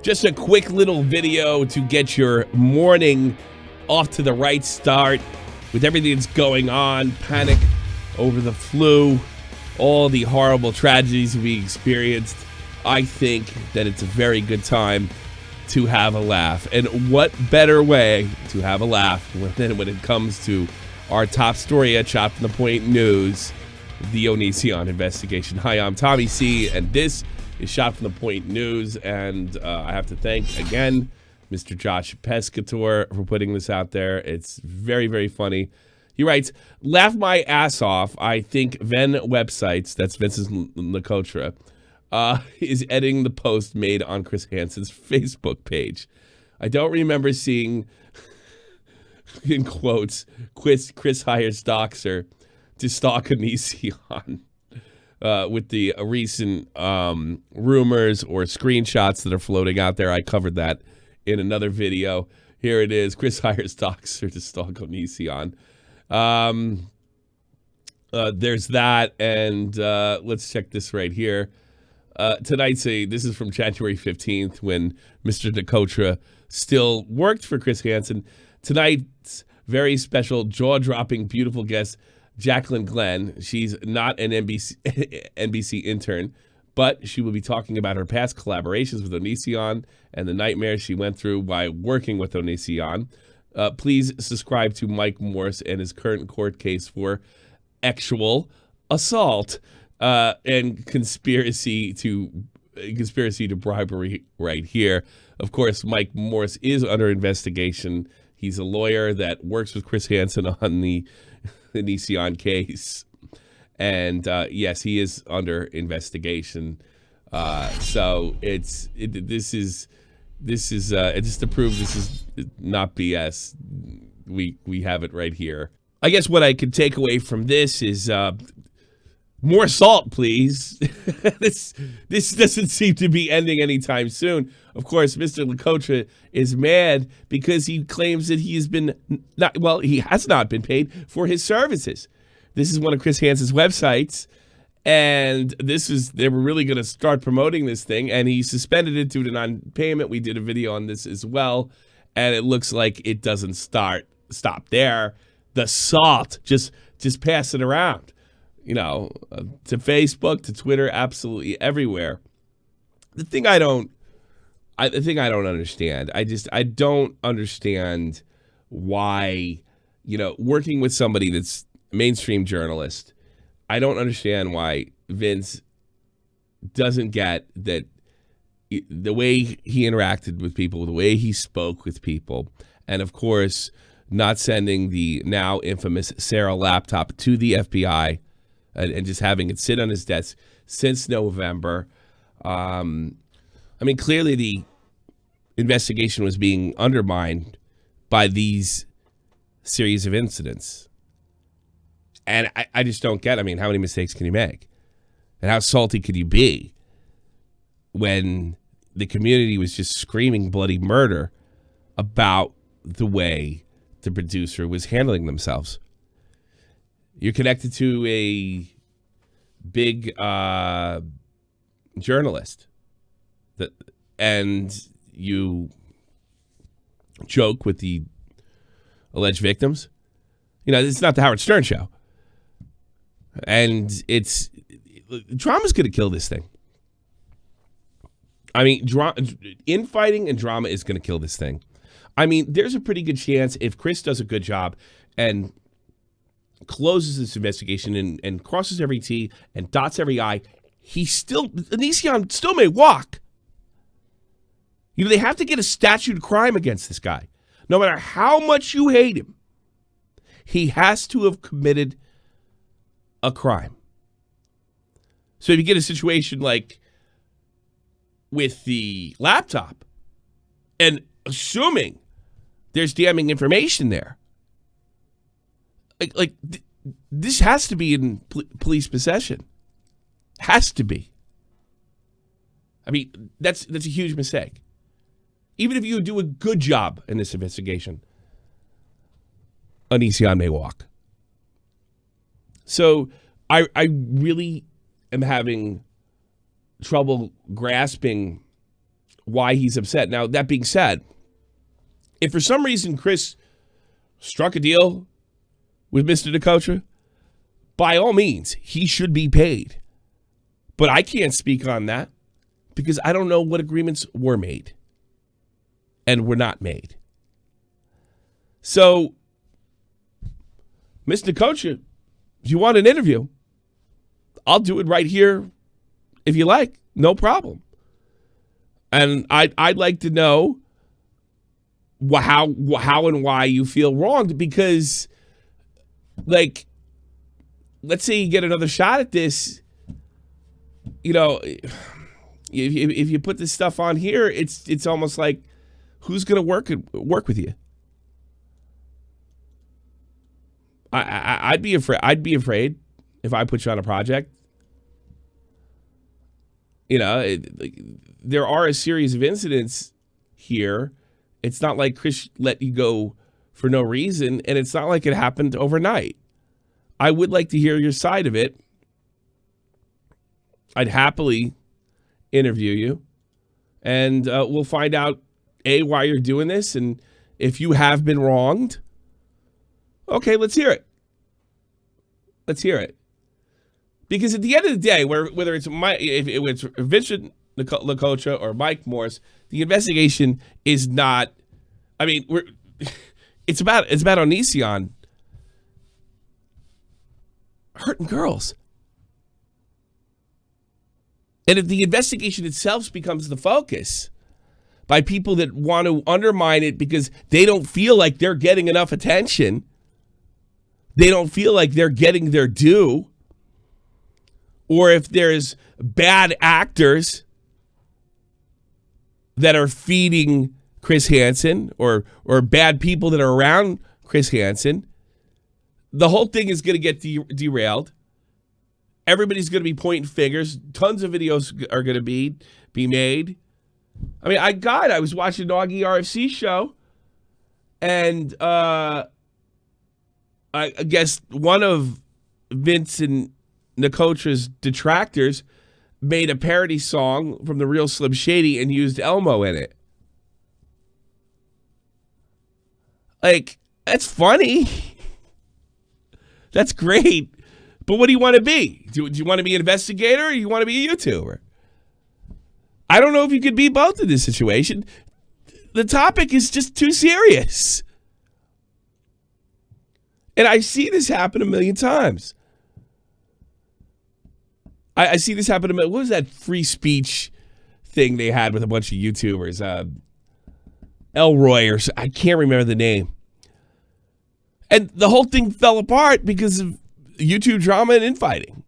Just a quick little video to get your morning off to the right start with everything that's going on, panic over the flu, all the horrible tragedies we experienced. I think that it's a very good time to have a laugh. And what better way to have a laugh than when it comes to our top story at Shot from the Point News, the ONISION investigation. Hi, I'm Tommy C, and this is Shot from the Point News. And I have to thank, again, Mr. Josh Pescator for putting this out there. It's very, very funny. He writes, laugh my ass off. I think Ven Websites, that's Vincent Lacotra, is editing the post made on Chris Hansen's Facebook page. I don't remember seeing, in quotes, Chris hires Doxer to stalk ONISION with the recent rumors or screenshots that are floating out there. I covered that in another video. Here it is. Chris hires Doxer to stalk ONISION. There's that, and let's check this right here. This is from January 15th when Mr. Decotra still worked for Chris Hansen. Tonight's very special, jaw-dropping, beautiful guest, Jacqueline Glenn. She's not an NBC intern, but she will be talking about her past collaborations with ONISION and the nightmares she went through by working with ONISION. Please subscribe to Mike Morse and his current court case for actual assault and conspiracy to bribery right here. Of course, Mike Morse is under investigation. He's a lawyer that works with Chris Hansen on the ONISION case. And yes, he is under investigation. So this is just to prove this is not BS. We have it right here. I guess what I could take away from this is more salt, please. This doesn't seem to be ending anytime soon. Of course, Mr. Lacotra is mad because he claims that he has not been paid for his services. This is one of Chris Hansen's websites, and they were really going to start promoting this thing, and he suspended it due to non-payment. We did a video on this as well, and it looks like it doesn't stop there. The salt just pass it around, to Facebook, to Twitter, absolutely everywhere. The thing I don't understand, I don't understand why, working with somebody that's a mainstream journalist, I don't understand why Vince doesn't get that the way he interacted with people, the way he spoke with people, and of course, not sending the now infamous Sarah laptop to the FBI and just having it sit on his desk since November. Clearly the investigation was being undermined by these series of incidents. And I just don't get, how many mistakes can you make? And how salty could you be when the community was just screaming bloody murder about the way the producer was handling themselves? You're connected to a big journalist and you joke with the alleged victims. It's not the Howard Stern show. And drama's going to kill this thing. Infighting and drama is going to kill this thing. There's a pretty good chance if Chris does a good job and closes this investigation and crosses every T and dots every I, ONISION still may walk. They have to get a statute of crime against this guy. No matter how much you hate him, he has to have committed a crime. So if you get a situation like with the laptop, and assuming there's damning information there, this has to be in police possession. Has to be. That's a huge mistake. Even if you do a good job in this investigation, ONISION may walk. So I really am having trouble grasping why he's upset. Now, that being said, if for some reason Chris struck a deal with Mr. DeCotra, by all means, he should be paid. But I can't speak on that because I don't know what agreements were made and were not made. So, Mr. DeCotra, if you want an interview, I'll do it right here if you like. No problem. And I'd like to know how and why you feel wronged, because, like, let's say you get another shot at this, you know, if you put this stuff on here, it's almost like, who's going to work with you? I'd be afraid if I put you on a project. You know, there are a series of incidents here. It's not like Chris let you go for no reason, and it's not like it happened overnight. I would like to hear your side of it. I'd happily interview you, and we'll find out, A, why you're doing this, and if you have been wronged. Okay, let's hear it. Let's hear it. Because at the end of the day, whether it's Vincent LaCocha or Mike Morris, the investigation is not. I mean, it's about ONISION hurting girls, and if the investigation itself becomes the focus by people that want to undermine it because they don't feel like they're getting enough attention, they don't feel like they're getting their due. Or if there's bad actors that are feeding Chris Hansen, or bad people that are around Chris Hansen, the whole thing is going to get derailed. Everybody's going to be pointing fingers. Tons of videos are going to be made. I mean, I was watching an Augie RFC show, and I guess one of Vince and Nicotra's detractors made a parody song from the real Slim Shady and used Elmo in it. Like, that's funny. That's great. But what do you want to be? Do you want to be an investigator, or you want to be a YouTuber? I don't know if you could be both in this situation. The topic is just too serious. And I see this happen a million times. I see this happen. What was that free speech thing they had with a bunch of YouTubers? Elroy, or I can't remember the name. And the whole thing fell apart because of YouTube drama and infighting.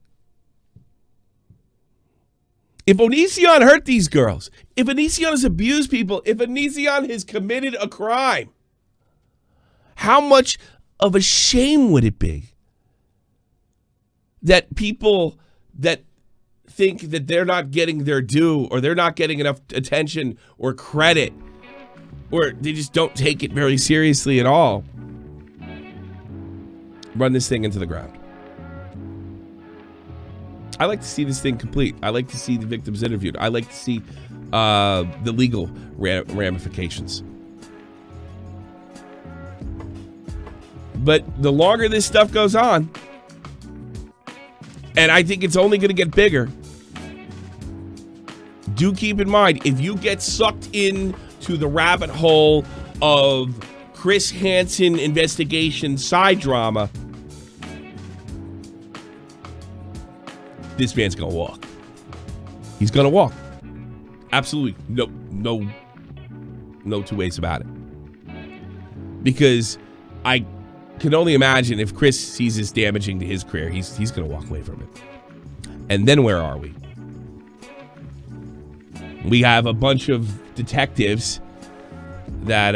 If ONISION hurt these girls, if ONISION has abused people, if ONISION has committed a crime, how much of a shame would it be that people that think that they're not getting their due, or they're not getting enough attention or credit, or they just don't take it very seriously at all, run this thing into the ground? I like to see this thing complete. I like to see the victims interviewed. I like to see the legal ramifications. But the longer this stuff goes on, and I think it's only going to get bigger, do keep in mind, if you get sucked into the rabbit hole of Chris Hansen investigation side drama, this man's going to walk. He's going to walk. Absolutely. No two ways about it. Because I can only imagine if Chris sees this damaging to his career, he's going to walk away from it. And then where are we? We have a bunch of detectives that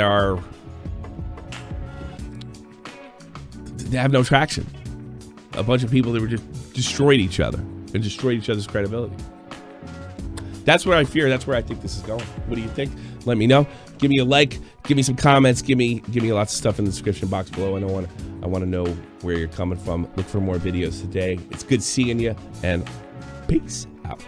they have no traction. A bunch of people that were just destroyed each other and destroyed each other's credibility. That's what I fear. That's where I think this is going. What do you think? Let me know. Give me a like. Give me some comments. Give me lots of stuff in the description box below. And I want to know where you're coming from. Look for more videos today. It's good seeing you, and peace out.